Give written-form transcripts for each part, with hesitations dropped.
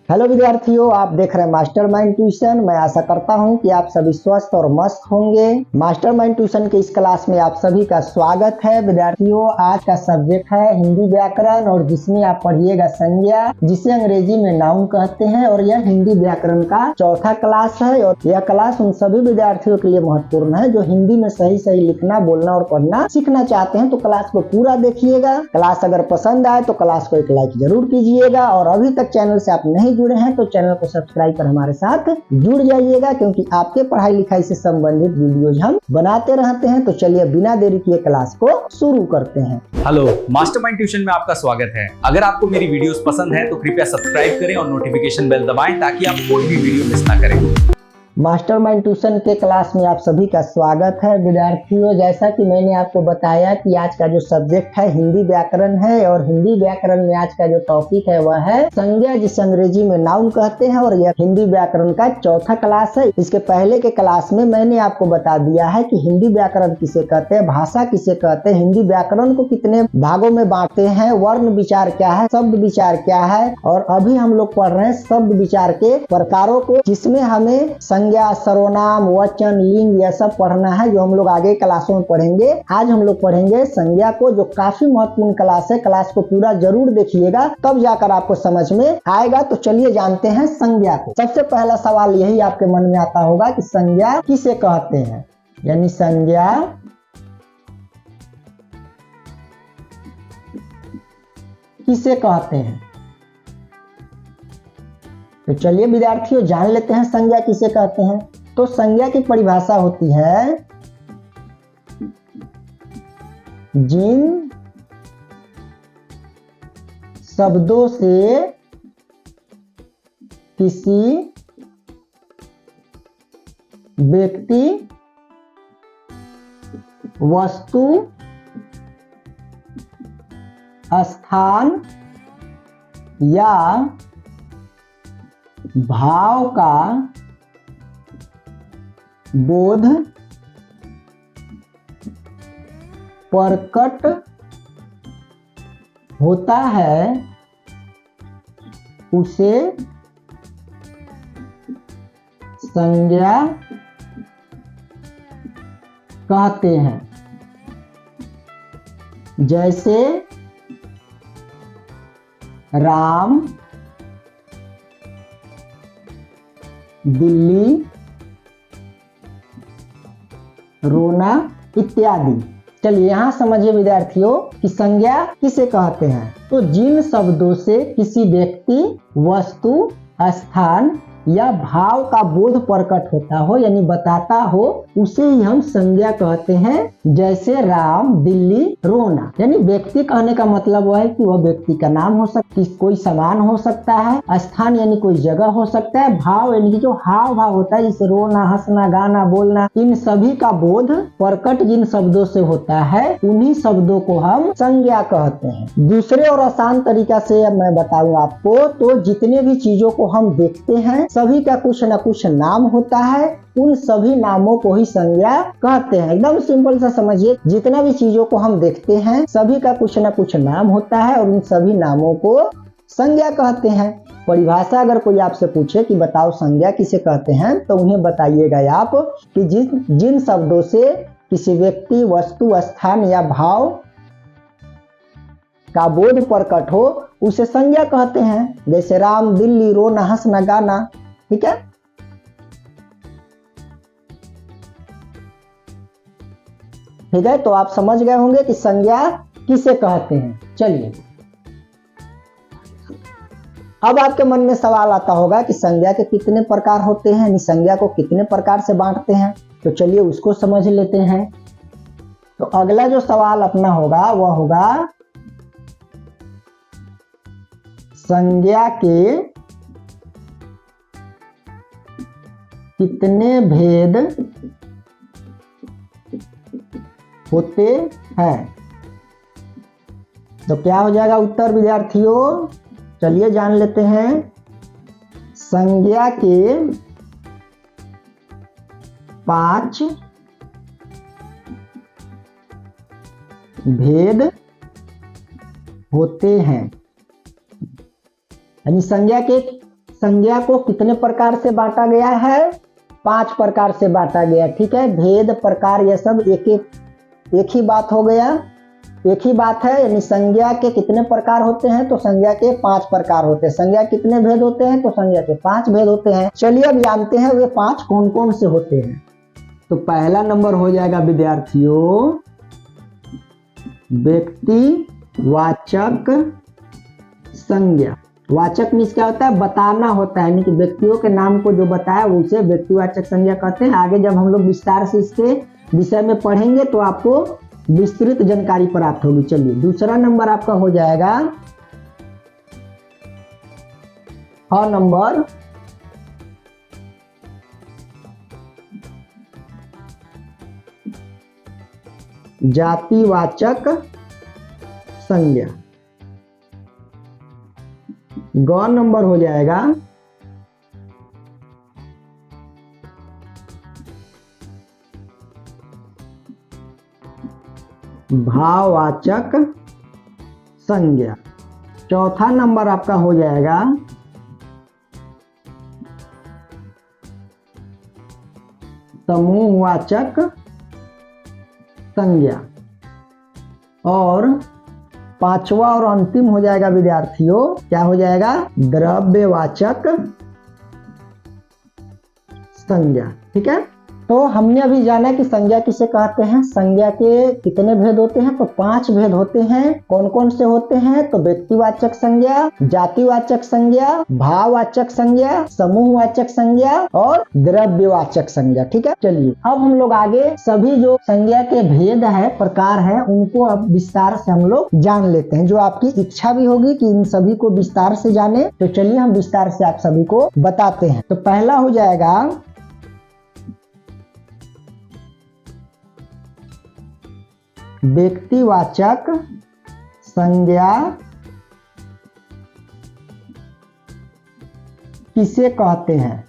Hello विद्यार्थियों, आप देख रहे हैं मास्टरमाइंड ट्यूशन। मैं आशा करता हूं कि आप सभी स्वस्थ और मस्त होंगे। मास्टरमाइंड ट्यूशन के इस क्लास में आप सभी का स्वागत है। विद्यार्थियों, आज का सब्जेक्ट है हिंदी व्याकरण और जिसमें आप पढ़िएगा संज्ञा, जिसे अंग्रेजी में नाउन कहते हैं। और यह हिंदी व्याकरण का चौथा क्लास है और यह क्लास उन सभी विद्यार्थियों के लिए महत्वपूर्ण है जो हिंदी में सही सही लिखना, बोलना और पढ़ना सीखना चाहते हैं। तो क्लास को पूरा देखिएगा। क्लास अगर पसंद आए तो क्लास को एक लाइक जरूर कीजिएगा और अभी तक चैनल से आप नहीं जुड़े हैं तो चैनल को सब्सक्राइब कर हमारे साथ जुड़ जाइएगा, क्योंकि आपके पढ़ाई लिखाई से संबंधित वीडियोज हम बनाते रहते हैं। तो चलिए बिना देरी किए क्लास को शुरू करते हैं। हेलो, मास्टरमाइंड ट्यूशन में आपका स्वागत है। अगर आपको मेरी वीडियोस पसंद है तो कृपया सब्सक्राइब करें और नोटिफिकेशन बेल दबाएं ताकि आप कोई भी वीडियो मिस ना करें। मास्टरमाइंड ट्यूशन के क्लास में आप सभी का स्वागत है। विद्यार्थियों, जैसा कि मैंने आपको बताया कि आज का जो सब्जेक्ट है हिंदी व्याकरण है और हिंदी व्याकरण में आज का जो टॉपिक है वह है संज्ञा, जिसे अंग्रेजी में नाउन कहते हैं। और यह हिंदी व्याकरण का चौथा क्लास है। इसके पहले के क्लास में मैंने आपको बता दिया है कि हिंदी व्याकरण किसे कहते हैं, भाषा किसे कहते हैं, हिंदी व्याकरण को कितने भागों में बांटते हैं, वर्ण विचार क्या है, शब्द विचार क्या है। और अभी हम लोग पढ़ रहे हैं शब्द विचार के प्रकारों को, जिसमें हमें संज्ञा, सर्वनाम, वचन, लिंग यह सब पढ़ना है, जो हम लोग आगे क्लासों में पढ़ेंगे। आज हम लोग पढ़ेंगे संज्ञा को, जो काफी महत्वपूर्ण क्लास है। क्लास को पूरा जरूर देखिएगा, तब जाकर आपको समझ में आएगा। तो चलिए जानते हैं संज्ञा को। सबसे पहला सवाल यही आपके मन में आता होगा कि संज्ञा किसे कहते हैं, यानी संज्ञा किसे कहते हैं। तो चलिए विद्यार्थियों जान लेते हैं संज्ञा किसे कहते हैं। तो संज्ञा की परिभाषा होती है जिन शब्दों से किसी व्यक्ति, वस्तु, स्थान या भाव का बोध प्रकट होता है, उसे संज्ञा कहते हैं। जैसे राम, दिल्ली, रोना इत्यादि। चलिए यहाँ समझिए विद्यार्थियों कि संज्ञा किसे कहते हैं। तो जिन शब्दों से किसी व्यक्ति, वस्तु, स्थान या भाव का बोध प्रकट होता हो, यानी बताता हो, उसे ही हम संज्ञा कहते हैं। जैसे राम, दिल्ली, रोना। यानी व्यक्ति कहने का मतलब वह है कि वह व्यक्ति का नाम हो सकता है, कोई सामान हो सकता है, स्थान यानी कोई जगह हो सकता है, भाव यानी कि जो हाव भाव होता है, जैसे रोना, हंसना, गाना, बोलना, इन सभी का बोध प्रकट जिन शब्दों से होता है उन्हीं शब्दों को हम संज्ञा कहते हैं। दूसरे और आसान तरीका से मैं बताऊं आपको, तो जितने भी चीजों को हम देखते हैं सभी का कुछ न कुछ नाम होता है, उन सभी नामों को ही संज्ञा कहते हैं। एकदम सिंपल सा समझिए, जितना भी चीजों को हम देखते हैं सभी का कुछ न कुछ नाम होता है और उन सभी नामों को संज्ञा कहते हैं। परिभाषा अगर कोई आपसे पूछे कि बताओ संज्ञा किसे कहते हैं, तो उन्हें बताइएगा आप कि जिन शब्दों से किसी व्यक्ति, वस्तु, स्थान या भाव का बोध प्रकट हो उसे संज्ञा कहते हैं। जैसे राम, दिल्ली, रोना, हंसना, गाना। ठीक है। ठीक है, तो आप समझ गए होंगे कि संज्ञा किसे कहते हैं। चलिए अब आपके मन में सवाल आता होगा कि संज्ञा के कितने प्रकार होते हैं, यानी संज्ञा को कितने प्रकार से बांटते हैं। तो चलिए उसको समझ लेते हैं। तो अगला जो सवाल अपना होगा वह होगा संज्ञा के कितने भेद होते हैं। तो क्या हो जाएगा उत्तर विद्यार्थियों, चलिए जान लेते हैं। संज्ञा के 5 भेद होते हैं, यानी संज्ञा के संज्ञा को कितने प्रकार से बांटा गया है? 5 प्रकार से बांटा गया। ठीक है, भेद, प्रकार, यह सब एक ही बात हो गया, एक ही बात है। यानी संज्ञा के कितने प्रकार होते हैं? तो संज्ञा के 5 प्रकार होते हैं। संज्ञा कितने भेद होते हैं? तो संज्ञा के 5 भेद होते हैं। चलिए अब जानते हैं वे 5 कौन कौन से होते हैं। तो पहला नंबर हो जाएगा विद्यार्थियों व्यक्तिवाचक संज्ञा। वाचक मीन्स क्या होता है? बताना होता है, यानी कि व्यक्तियों के नाम को जो बताया उसे व्यक्तिवाचक संज्ञा कहते हैं। आगे जब हम लोग विस्तार से इसके विषय में पढ़ेंगे तो आपको विस्तृत जानकारी प्राप्त होगी। चलिए दूसरा नंबर आपका हो जाएगा नंबर जातिवाचक संज्ञा। नंबर हो जाएगा भाववाचक संज्ञा। चौथा नंबर आपका हो जाएगा समूहवाचक संज्ञा। और पांचवा और अंतिम हो जाएगा विद्यार्थियों, क्या हो जाएगा? द्रव्यवाचक संज्ञा। ठीक है, तो हमने अभी जाना कि संज्ञा किसे कहते हैं। संज्ञा के कितने भेद होते हैं? तो 5 भेद होते हैं। कौन कौन से होते हैं? तो व्यक्तिवाचक संज्ञा, जातिवाचक संज्ञा, भाववाचक संज्ञा, समूहवाचक संज्ञा और द्रव्यवाचक संज्ञा। ठीक है, चलिए अब हम लोग आगे सभी जो संज्ञा के भेद है, प्रकार है, उनको अब विस्तार से हम लोग जान लेते हैं। जो आपकी इच्छा भी होगी कि इन सभी को विस्तार से जाने, तो चलिए हम विस्तार से आप सभी को बताते हैं। तो पहला हो जाएगा व्यक्तिवाचक संज्ञा किसे कहते हैं?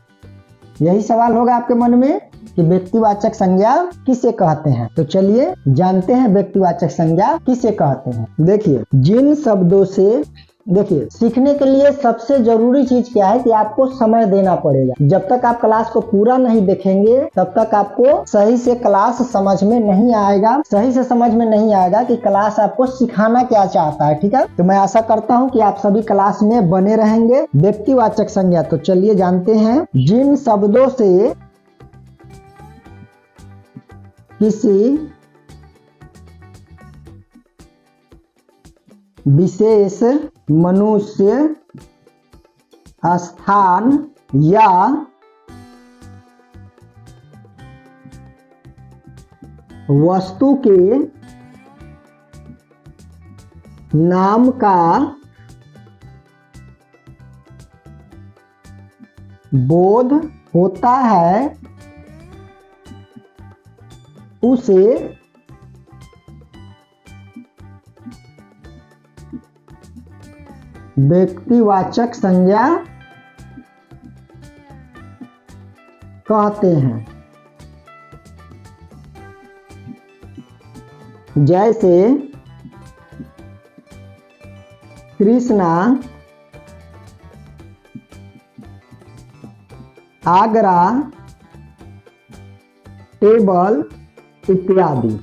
यही सवाल होगा आपके मन में कि व्यक्तिवाचक संज्ञा किसे कहते हैं। तो चलिए जानते हैं व्यक्तिवाचक संज्ञा किसे कहते हैं। देखिए, जिन शब्दों से देखिए सीखने के लिए सबसे जरूरी चीज क्या है कि आपको समय देना पड़ेगा। जब तक आप क्लास को पूरा नहीं देखेंगे तब तक आपको सही से क्लास समझ में नहीं आएगा, सही से समझ में नहीं आएगा कि क्लास आपको सिखाना क्या चाहता है। ठीक है, तो मैं आशा करता हूं कि आप सभी क्लास में बने रहेंगे। व्यक्तिवाचक संज्ञा, तो चलिए जानते हैं। जिन शब्दों से किसी विशेष मनुष्य, स्थान या वस्तु के नाम का बोध होता है उसे व्यक्तिवाचक संज्ञा कहते हैं। जैसे कृष्णा आगरा टेबल इत्यादि।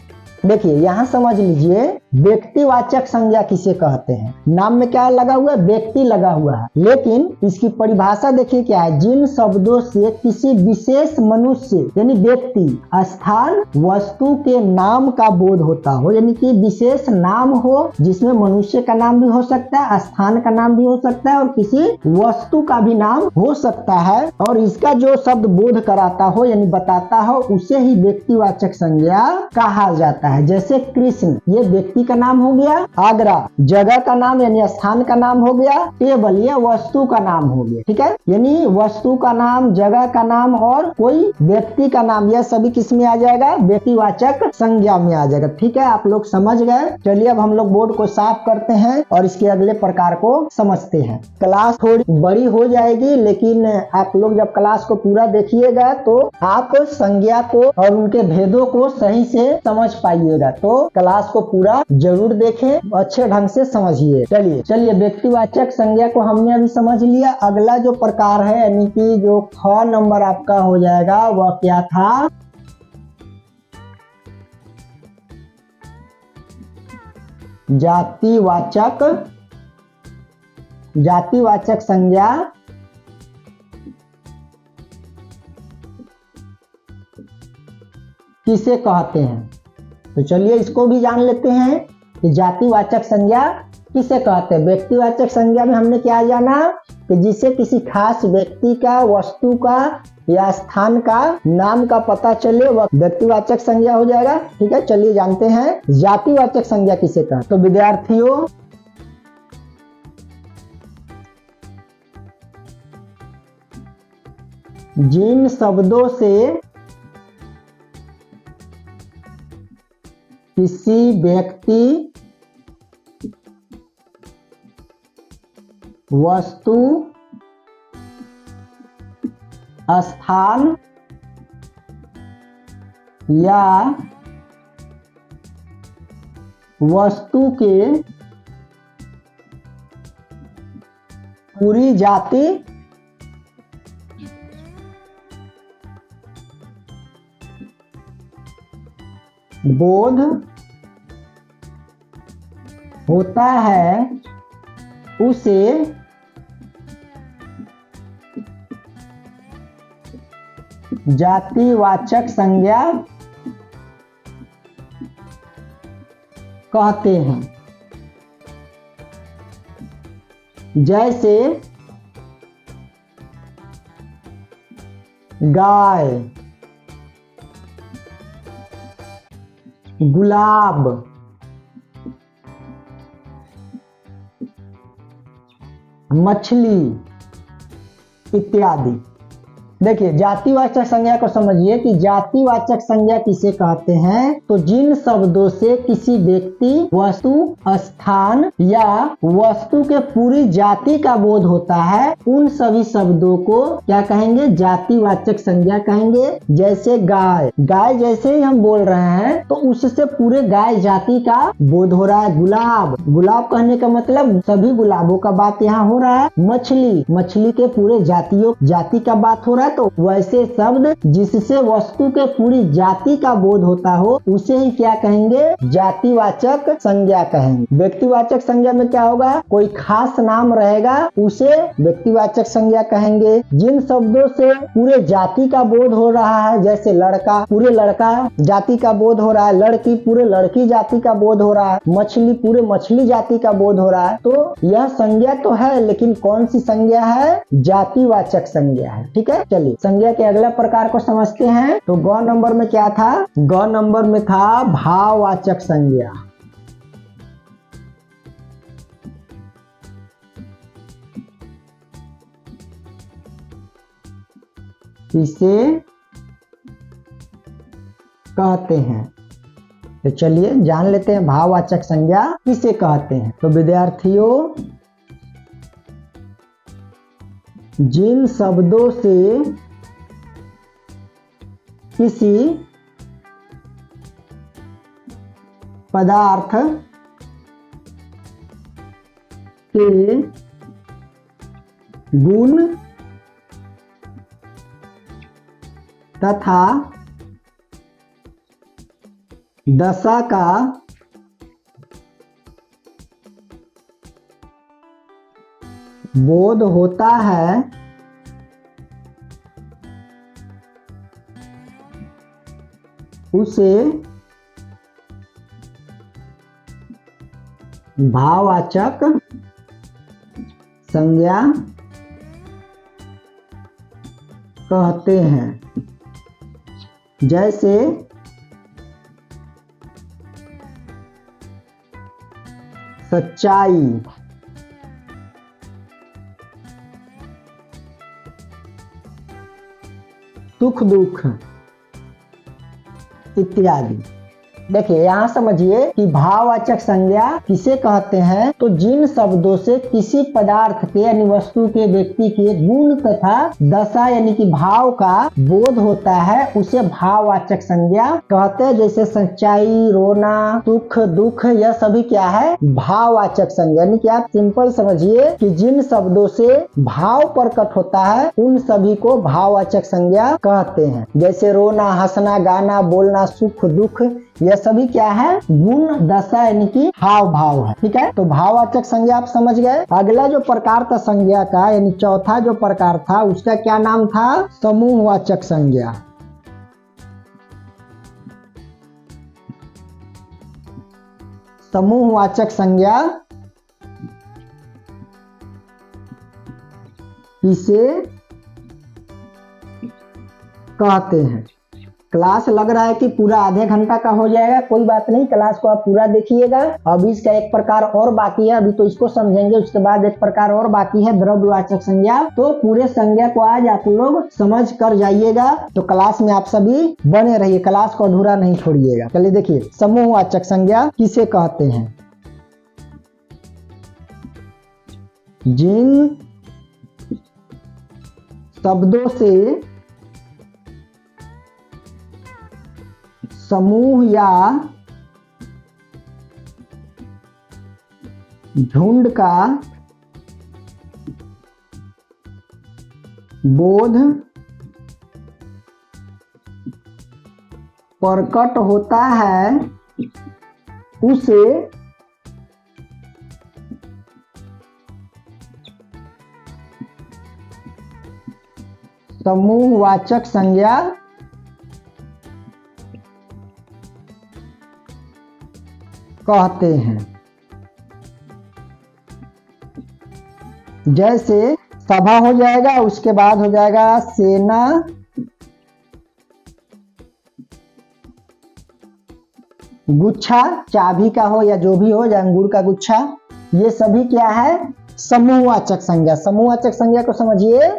देखिए यहाँ समझ लीजिए व्यक्तिवाचक संज्ञा किसे कहते हैं। नाम में क्या लगा हुआ है? व्यक्ति लगा हुआ है, लेकिन इसकी परिभाषा देखिए क्या है। जिन शब्दों से किसी विशेष मनुष्य यानी व्यक्ति, स्थान, वस्तु के नाम का बोध होता हो, यानी कि विशेष नाम हो जिसमें मनुष्य का नाम भी हो सकता है, स्थान का नाम भी हो सकता है और किसी वस्तु का भी नाम हो सकता है, और इसका जो शब्द बोध कराता हो यानी बताता हो उसे ही व्यक्तिवाचक संज्ञा कहा जाता है। जैसे कृष्ण, ये व्यक्ति का नाम हो गया। आगरा जगह का नाम यानी स्थान का नाम हो गया। टेबल ये वस्तु का नाम हो गया। ठीक है, यानी वस्तु का नाम, जगह का नाम और कोई व्यक्ति का नाम, यह सभी किस में आ जाएगा? व्यक्तिवाचक संज्ञा में आ जाएगा। ठीक है, आप लोग समझ गए। चलिए अब हम लोग बोर्ड को साफ करते हैं और इसके अगले प्रकार को समझते हैं। क्लास थोड़ी बड़ी हो जाएगी, लेकिन आप लोग जब क्लास को पूरा देखिएगा तो आप संज्ञा को और उनके भेदों को सही से समझ पाइएगा। तो क्लास को पूरा जरूर देखें, अच्छे ढंग से समझिए। चलिए व्यक्तिवाचक संज्ञा को हमने अभी समझ लिया। अगला जो प्रकार है यानी कि जो ख नंबर आपका हो जाएगा वह क्या था, जातिवाचक संज्ञा किसे कहते हैं। तो चलिए इसको भी जान लेते हैं कि जातिवाचक संज्ञा किसे कहते हैं। व्यक्तिवाचक संज्ञा में हमने क्या जाना कि जिसे किसी खास व्यक्ति का, वस्तु का या स्थान का नाम का पता चले वह व्यक्तिवाचक संज्ञा हो जाएगा। ठीक है, चलिए जानते हैं जातिवाचक संज्ञा किसे कहते हैं। तो विद्यार्थियों जिन शब्दों से किसी व्यक्ति, वस्तु, स्थान या वस्तु के पूरी जाति बोध होता है उसे जातिवाचक संज्ञा कहते हैं। जैसे गाय, गुलाब, मछली इत्यादि। देखिए जातिवाचक संज्ञा को समझिए कि जातिवाचक संज्ञा किसे कहते हैं। तो जिन शब्दों से किसी व्यक्ति, वस्तु, स्थान या वस्तु के पूरी जाति का बोध होता है उन सभी शब्दों को क्या कहेंगे, जातिवाचक संज्ञा कहेंगे। जैसे गाय, गाय जैसे ही हम बोल रहे हैं तो उससे पूरे गाय जाति का बोध हो रहा है। गुलाब, गुलाब कहने का मतलब सभी गुलाबों का बात यहाँ हो रहा है। मछली, मछली के पूरे जाति का बात हो रहा है। तो वैसे शब्द जिससे वस्तु के पूरी जाति का बोध होता हो उसे ही क्या कहेंगे, जातिवाचक संज्ञा कहेंगे। व्यक्तिवाचक संज्ञा में क्या होगा, कोई खास नाम रहेगा उसे व्यक्तिवाचक संज्ञा कहेंगे। जिन शब्दों से पूरे जाति का बोध हो रहा है, जैसे लड़का, पूरे लड़का जाति का बोध हो रहा है, लड़की पूरे लड़की जाति का बोध हो रहा है, मछली पूरे मछली जाति का बोध हो रहा है, तो यह संज्ञा तो है लेकिन कौन सी संज्ञा है, जातिवाचक संज्ञा है। ठीक है, चलिए संज्ञा के अगला प्रकार को समझते हैं। तो ग नंबर में क्या था, ग नंबर में था भाववाचक संज्ञा। इसे कहते हैं। तो चलिए जान लेते हैं भाववाचक संज्ञा किसे कहते हैं। तो विद्यार्थियों जिन शब्दों से किसी पदार्थ के गुण तथा दशा का बोध होता है उसे भाववाचक संज्ञा कहते हैं। जैसे सच्चाई, सुख दुख इत्यादि। देखिए यहाँ समझिए कि भाववाचक संज्ञा किसे कहते हैं, तो जिन शब्दों से किसी पदार्थ के यानी वस्तु के, व्यक्ति के गुण तथा दशा यानी कि भाव का बोध होता है उसे भाववाचक संज्ञा कहते हैं। जैसे सच्चाई, रोना, सुख, दुख, यह सभी क्या है, भाववाचक संज्ञा। यानी कि आप सिंपल समझिए कि जिन शब्दों से भाव प्रकट होता है उन सभी को भाववाचक संज्ञा कहते हैं। जैसे रोना, हंसना, गाना, बोलना, सुख, दुख, यह सभी क्या है, गुण, दशा यानी कि हाव भाव है। ठीक है, तो भाववाचक संज्ञा आप समझ गए। अगला जो प्रकार था संज्ञा का, यानी चौथा जो प्रकार था उसका क्या नाम था, समूहवाचक संज्ञा। समूहवाचक संज्ञा किसे कहते हैं। क्लास लग रहा है कि पूरा आधे घंटा का हो जाएगा, कोई बात नहीं, क्लास को आप पूरा देखिएगा। अभी इसका एक प्रकार और बाकी है, अभी तो इसको समझेंगे, उसके बाद एक प्रकार और बाकी है द्रव्यवाचक संज्ञा। तो पूरे संज्ञा को आज आप लोग समझ कर जाइएगा। तो क्लास में आप सभी बने रहिए, क्लास को अधूरा नहीं छोड़िएगा। चलिए देखिए, समूहवाचक संज्ञा किसे कहते हैं। जिन शब्दों से समूह या झुंड का बोध प्रकट होता है उसे समूहवाचक संज्ञा कहते हैं। जैसे सभा हो जाएगा, उसके बाद हो जाएगा सेना, गुच्छा, चाबी का हो या जो भी हो, या अंगूर का गुच्छा, ये सभी क्या है, समूहवाचक संज्ञा। समूहवाचक संज्ञा को समझिए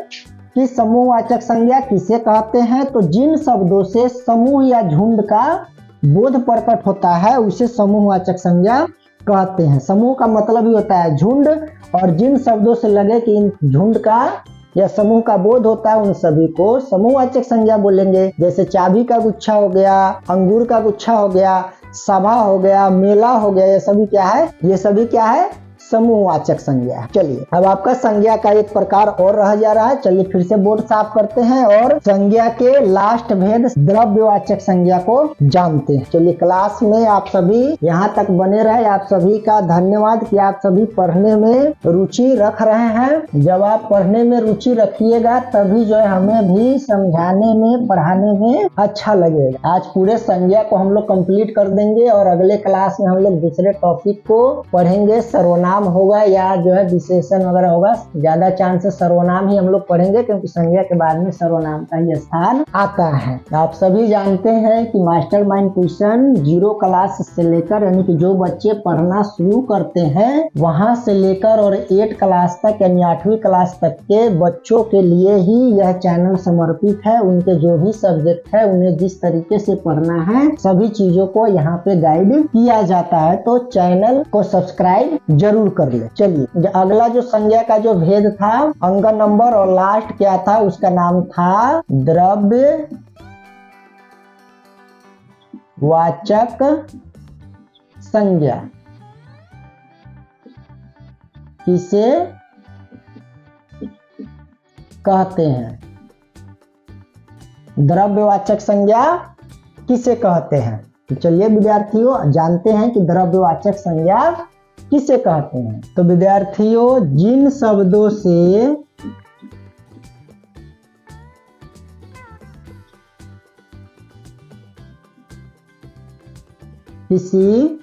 कि समूहवाचक संज्ञा किसे कहते हैं, तो जिन शब्दों से समूह या झुंड का बोध प्रकट होता है उसे समूहवाचक संज्ञा कहते हैं। समूह का मतलब ही होता है झुंड, और जिन शब्दों से लगे कि इन झुंड का या समूह का बोध होता है उन सभी को समूहवाचक संज्ञा बोलेंगे। जैसे चाबी का गुच्छा हो गया, अंगूर का गुच्छा हो गया, सभा हो गया, मेला हो गया, ये सभी क्या है, ये सभी क्या है, समूहवाचक संज्ञा। चलिए अब आपका संज्ञा का एक प्रकार और रह जा रहा है। चलिए फिर से बोर्ड साफ करते हैं और संज्ञा के लास्ट भेद द्रव्यवाचक संज्ञा को जानते हैं। चलिए क्लास में आप सभी यहाँ तक बने रहे, आप सभी का धन्यवाद कि आप सभी पढ़ने में रुचि रख रहे हैं। जब आप पढ़ने में रुचि रखिएगा तभी जो है हमें भी समझाने में, पढ़ाने में अच्छा लगेगा। आज पूरे संज्ञा को हम लोग कंप्लीट कर देंगे और अगले क्लास में हम लोग दूसरे टॉपिक को पढ़ेंगे। सर्वनाम होगा या जो है विशेषण वगैरह होगा, ज्यादा चांस है सर्वनाम ही हम लोग पढ़ेंगे क्योंकि संज्ञा के बाद में सर्वनाम का ही स्थान आता है। आप सभी जानते हैं कि मास्टरमाइंड ट्यूशन 0 क्लास से लेकर, यानी कि जो बच्चे पढ़ना शुरू करते हैं वहां से लेकर और 8 क्लास तक यानी 8वीं क्लास तक के बच्चों के लिए ही यह चैनल समर्पित है। उनके जो भी सब्जेक्ट है उन्हें जिस तरीके से पढ़ना है सभी चीजों को यहाँ पे गाइड किया जाता है, तो चैनल को सब्सक्राइब जरूर कर ले। चलिए अगला जो संज्ञा का जो भेद था, अंक नंबर और लास्ट क्या था, उसका नाम था द्रव्य वाचक संज्ञा। किसे कहते हैं, द्रव्यवाचक संज्ञा किसे कहते हैं। तो चलिए विद्यार्थियों जानते हैं कि द्रव्यवाचक संज्ञा किसे कहते हैं। तो विद्यार्थियों जिन शब्दों से किसी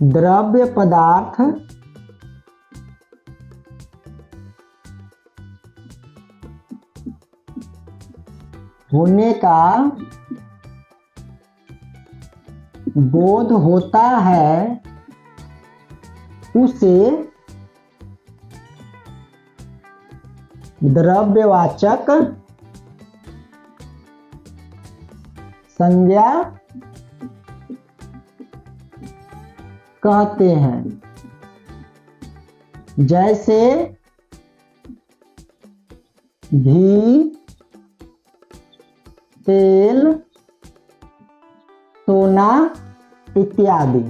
द्रव्य पदार्थ होने का बोध होता है उसे द्रव्यवाचक संज्ञा कहते हैं। जैसे घी, तेल, सोना इत्यादि।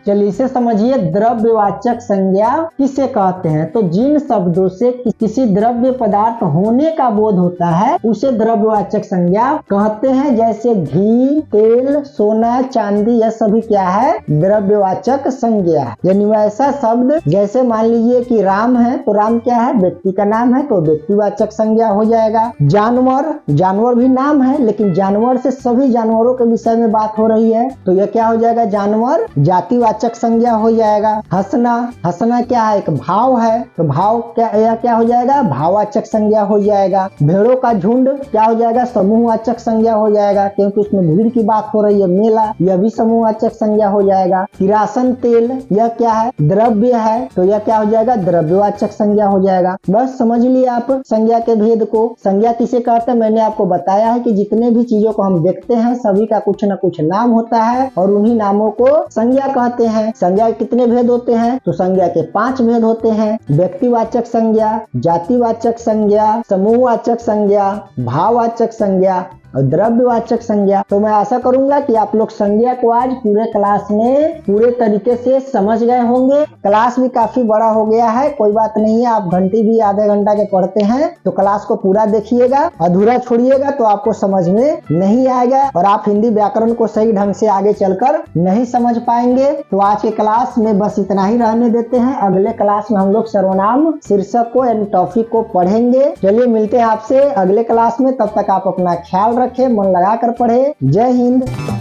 चलिए इसे समझिए, द्रव्यवाचक संज्ञा किसे कहते हैं? तो जिन शब्दों से किसी द्रव्य पदार्थ होने का बोध होता है उसे द्रव्यवाचक संज्ञा कहते हैं। जैसे घी, तेल, सोना, चांदी, यह सभी क्या है? द्रव्यवाचक संज्ञा। यानी वैसा शब्द, जैसे मान लीजिए कि राम है तो राम क्या है? व्यक्ति का नाम है तो व्यक्तिवाचक संज्ञा हो जाएगा। जानवर, जानवर भी नाम है लेकिन जानवर से सभी जानवरों के विषय में बात हो रही है तो यह क्या हो जाएगा? जानवर जातिवाचक संज्ञा हो जाएगा। हंसना, हंसना क्या है? एक भाव है तो भाव क्या, यह क्या हो जाएगा? भाववाचक संज्ञा हो जाएगा। भेड़ों का झुंड क्या हो जाएगा? समूहवाचक संज्ञा हो जाएगा क्योंकि उसमें भीड़ की बात हो रही है। मेला, यह भी समूहवाचक संज्ञा हो जाएगा। किरासन तेल, यह क्या है? द्रव्य है तो यह क्या हो जाएगा? द्रव्यवाचक संज्ञा हो जाएगा। बस समझ लिए आप संज्ञा के भेद को। संज्ञा किसे कहते हैं? मैंने आपको बताया है कि जितने भी चीजों को हम देखते हैं सभी का कुछ न कुछ नाम होता है और उन्हीं नामों को संज्ञा कहते हैं। संज्ञा के कितने भेद होते हैं? तो संज्ञा के 5 भेद होते हैं। व्यक्तिवाचक संज्ञा, जातिवाचक संज्ञा, समूहवाचक संज्ञा, भाववाचक संज्ञा और द्रव्यवाचक संज्ञा। तो मैं आशा करूंगा कि आप लोग संज्ञा को आज पूरे क्लास में पूरे तरीके से समझ गए होंगे। क्लास भी काफी बड़ा हो गया है, कोई बात नहीं है। आप घंटे भी आधे घंटा के पढ़ते हैं तो क्लास को पूरा देखिएगा, अधूरा छोड़िएगा तो आपको समझ में नहीं आएगा और आप हिंदी व्याकरण को सही ढंग से आगे चलकर नहीं समझ पाएंगे। तो आज के क्लास में बस इतना ही रहने देते हैं। अगले क्लास में हम लोग सर्वनाम शीर्षक को यानी टॉपिक को पढ़ेंगे। चलिए मिलते हैं आपसे अगले क्लास में, तब तक आप अपना ख्याल रखें, मन लगा कर पढ़े। जय हिंद।